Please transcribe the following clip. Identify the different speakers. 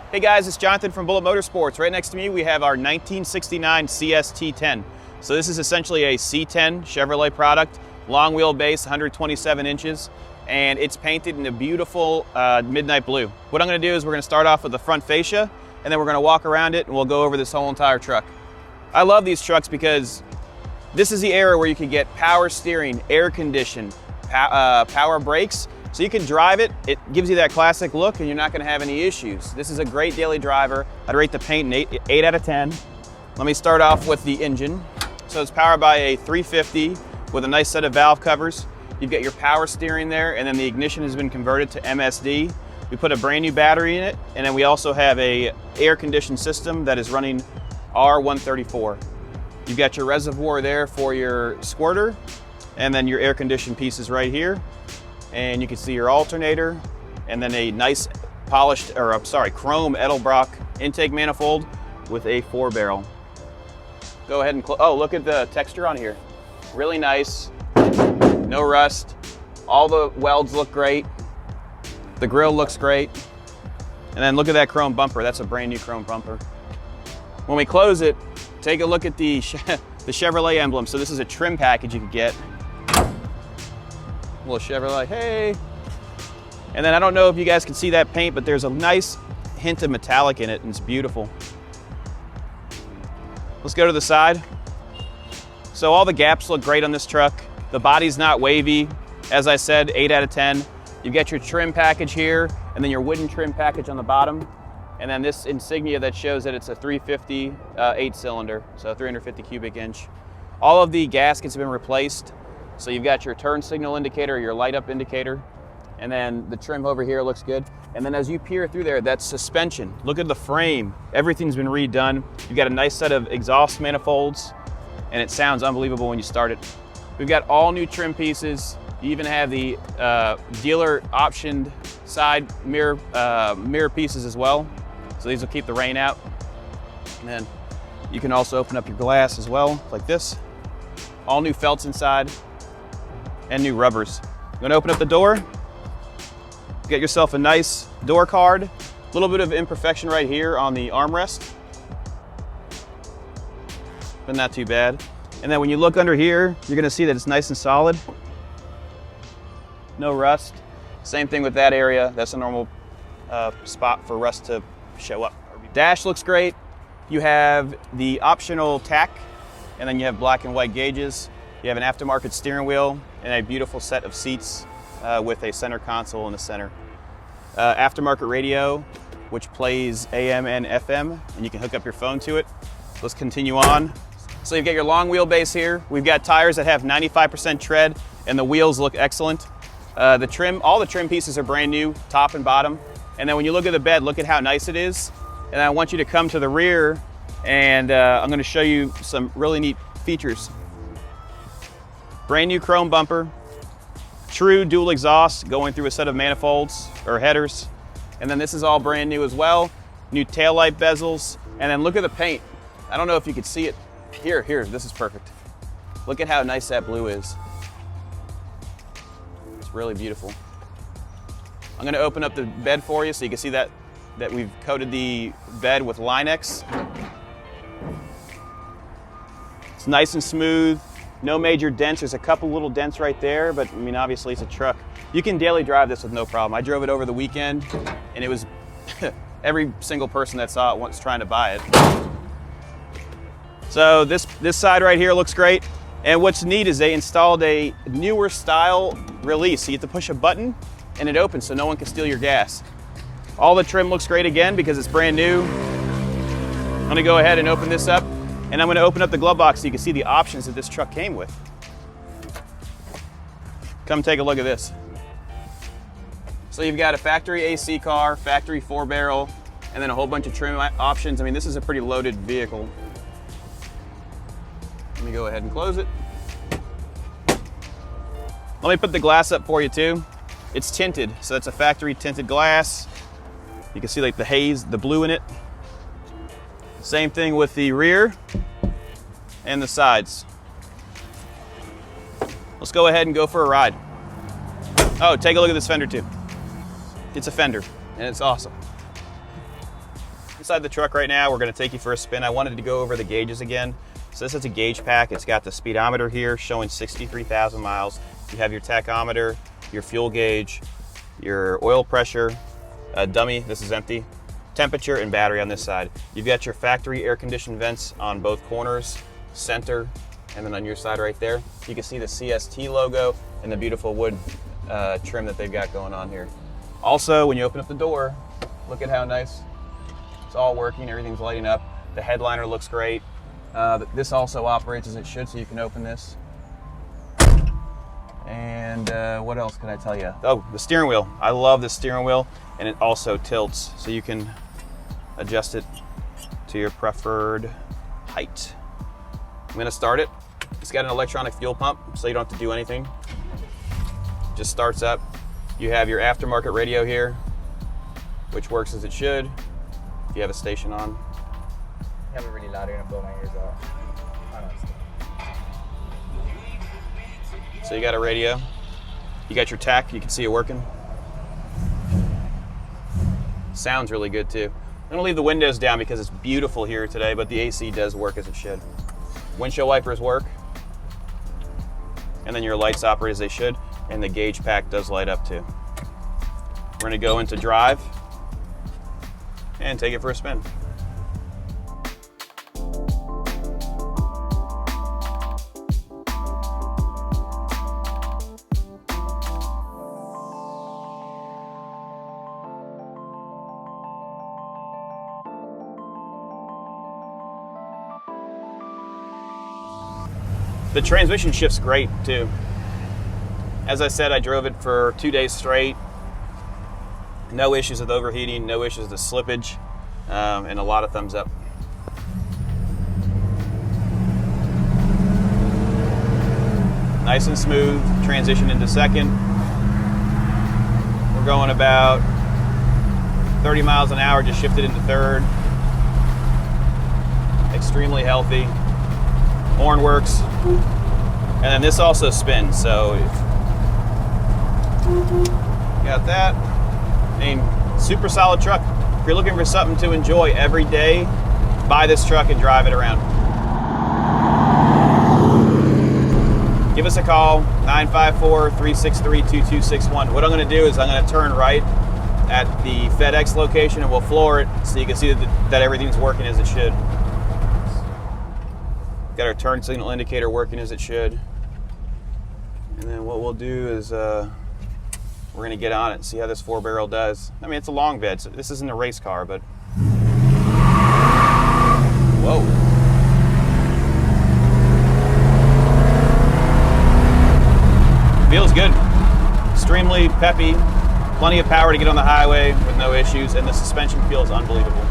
Speaker 1: Hey guys, it's Jonathan from Bullet Motorsports. Right next to me we have our 1969 CST10. So this is essentially a C10 Chevrolet product, long wheelbase, 127 inches, and it's painted in a beautiful midnight blue. What I'm going to do is we're going to start off with the front fascia, and then we're going to walk around it and we'll go over this whole entire truck. I love these trucks because this is the era where you can get power steering, air conditioning, power brakes. So you can drive it, it gives you that classic look and you're not gonna have any issues. This is a great daily driver. I'd rate the paint an 8 out of 10. Let me start off with the engine. So it's powered by a 350 with a nice set of valve covers. You've got your power steering there, and then the ignition has been converted to MSD. We put a brand new battery in it, and then we also have a air conditioned system that is running R134. You've got your reservoir there for your squirter, and then your air conditioned pieces right here. And you can see your alternator, and then a nice polished, chrome Edelbrock intake manifold with a 4-barrel. Go ahead and oh, look at the texture on here. Really nice, no rust. All the welds look great. The grille looks great. And then look at that chrome bumper. That's a brand new chrome bumper. When we close it, take a look at the Chevrolet emblem. So this is a trim package you can get. Little Chevrolet, hey. And then I don't know if you guys can see that paint, but there's a nice hint of metallic in it, and it's beautiful. Let's go to the side. So all the gaps look great on this truck. The body's not wavy. As I said, 8 out of 10. You've got your trim package here, and then your wooden trim package on the bottom. And then this insignia that shows that it's a 350 8-cylinder, so 350 cubic inch. All of the gaskets have been replaced. So you've got your turn signal indicator, your light up indicator, and then the trim over here looks good. And then as you peer through there, that's suspension. Look at the frame. Everything's been redone. You've got a nice set of exhaust manifolds, and it sounds unbelievable when you start it. We've got all new trim pieces. You even have the dealer optioned side mirror pieces as well. So these will keep the rain out. And then you can also open up your glass as well, like this. All new felts inside, and new rubbers. I'm gonna open up the door, get yourself a nice door card. A little bit of imperfection right here on the armrest, but not too bad. And then when you look under here, you're gonna see that it's nice and solid. No rust. Same thing with that area. That's a normal spot for rust to show up. Dash looks great. You have the optional tack, and then you have black and white gauges. You have an aftermarket steering wheel and a beautiful set of seats with a center console in the center. Aftermarket radio, which plays AM and FM, and you can hook up your phone to it. Let's continue on. So you've got your long wheelbase here. We've got tires that have 95% tread, and the wheels look excellent. All the trim pieces are brand new, top and bottom. And then when you look at the bed, look at how nice it is. And I want you to come to the rear, and I'm gonna show you some really neat features. Brand new chrome bumper, true dual exhaust going through a set of manifolds or headers. And then this is all brand new as well. New taillight bezels. And then look at the paint. I don't know if you could see it. Here, this is perfect. Look at how nice that blue is. It's really beautiful. I'm gonna open up the bed for you so you can see that we've coated the bed with Line-X. It's nice and smooth. No major dents. There's a couple little dents right there, but I mean, obviously it's a truck. You can daily drive this with no problem. I drove it over the weekend, and it was every single person that saw it was trying to buy it. So this side right here looks great. And what's neat is they installed a newer style release. So you have to push a button, and it opens so no one can steal your gas. All the trim looks great again because it's brand new. I'm gonna go ahead and open this up. And I'm going to open up the glove box so you can see the options that this truck came with. Come take a look at this. So you've got a factory AC car, factory 4-barrel, and then a whole bunch of trim options. I mean, this is a pretty loaded vehicle. Let me go ahead and close it. Let me put the glass up for you too. It's tinted, so it's a factory tinted glass. You can see like the haze, the blue in it. Same thing with the rear and the sides. Let's go ahead and go for a ride. Oh, take a look at this fender too. It's a fender, and it's awesome. inside the truck right now. We're going to take you for a spin. I wanted to go over the gauges again. So this is a gauge pack. It's got the speedometer here showing 63,000 miles. You have your tachometer, your fuel gauge, your oil pressure, dummy, this is empty, temperature, and battery on this side. You've got your factory air conditioned vents on both corners, center, and then on your side right there. You can see the CST logo and the beautiful wood trim that they've got going on here. Also, when you open up the door, look at how nice it's all working. Everything's lighting up. The headliner looks great. This also operates as it should, so you can open this. And what else can I tell you? Oh, the steering wheel. I love the steering wheel, and it also tilts, so you can adjust it to your preferred height. I'm gonna start it. It's got an electronic fuel pump, so you don't have to do anything. Just starts up. You have your aftermarket radio here, which works as it should if you have a station on.
Speaker 2: You have it really loud, you're gonna blow my ears out.
Speaker 1: So you got a radio. You got your tach, you can see it working. Sounds really good too. I'm gonna leave the windows down because it's beautiful here today, but the AC does work as it should. Windshield wipers work. And then your lights operate as they should, and the gauge pack does light up too. We're gonna go into drive and take it for a spin. The transmission shift's great too. As I said, I drove it for 2 days straight. No issues with overheating, no issues with slippage, and a lot of thumbs up. Nice and smooth, transition into second. We're going about 30 miles an hour, just shifted into third. Extremely healthy. Horn works. And then this also spins, so got that. I mean, super solid truck. If you're looking for something to enjoy every day, buy this truck and drive it around. Give us a call, 954-363-2261. What I'm gonna do is I'm gonna turn right at the FedEx location and we'll floor it so you can see that everything's working as it should. Got our turn signal indicator working as it should. And then what we'll do is we're gonna get on it and see how this 4-barrel does. I mean, it's a long bed, so this isn't a race car, but. Whoa. Feels good. Extremely peppy, plenty of power to get on the highway with no issues, and the suspension feels unbelievable.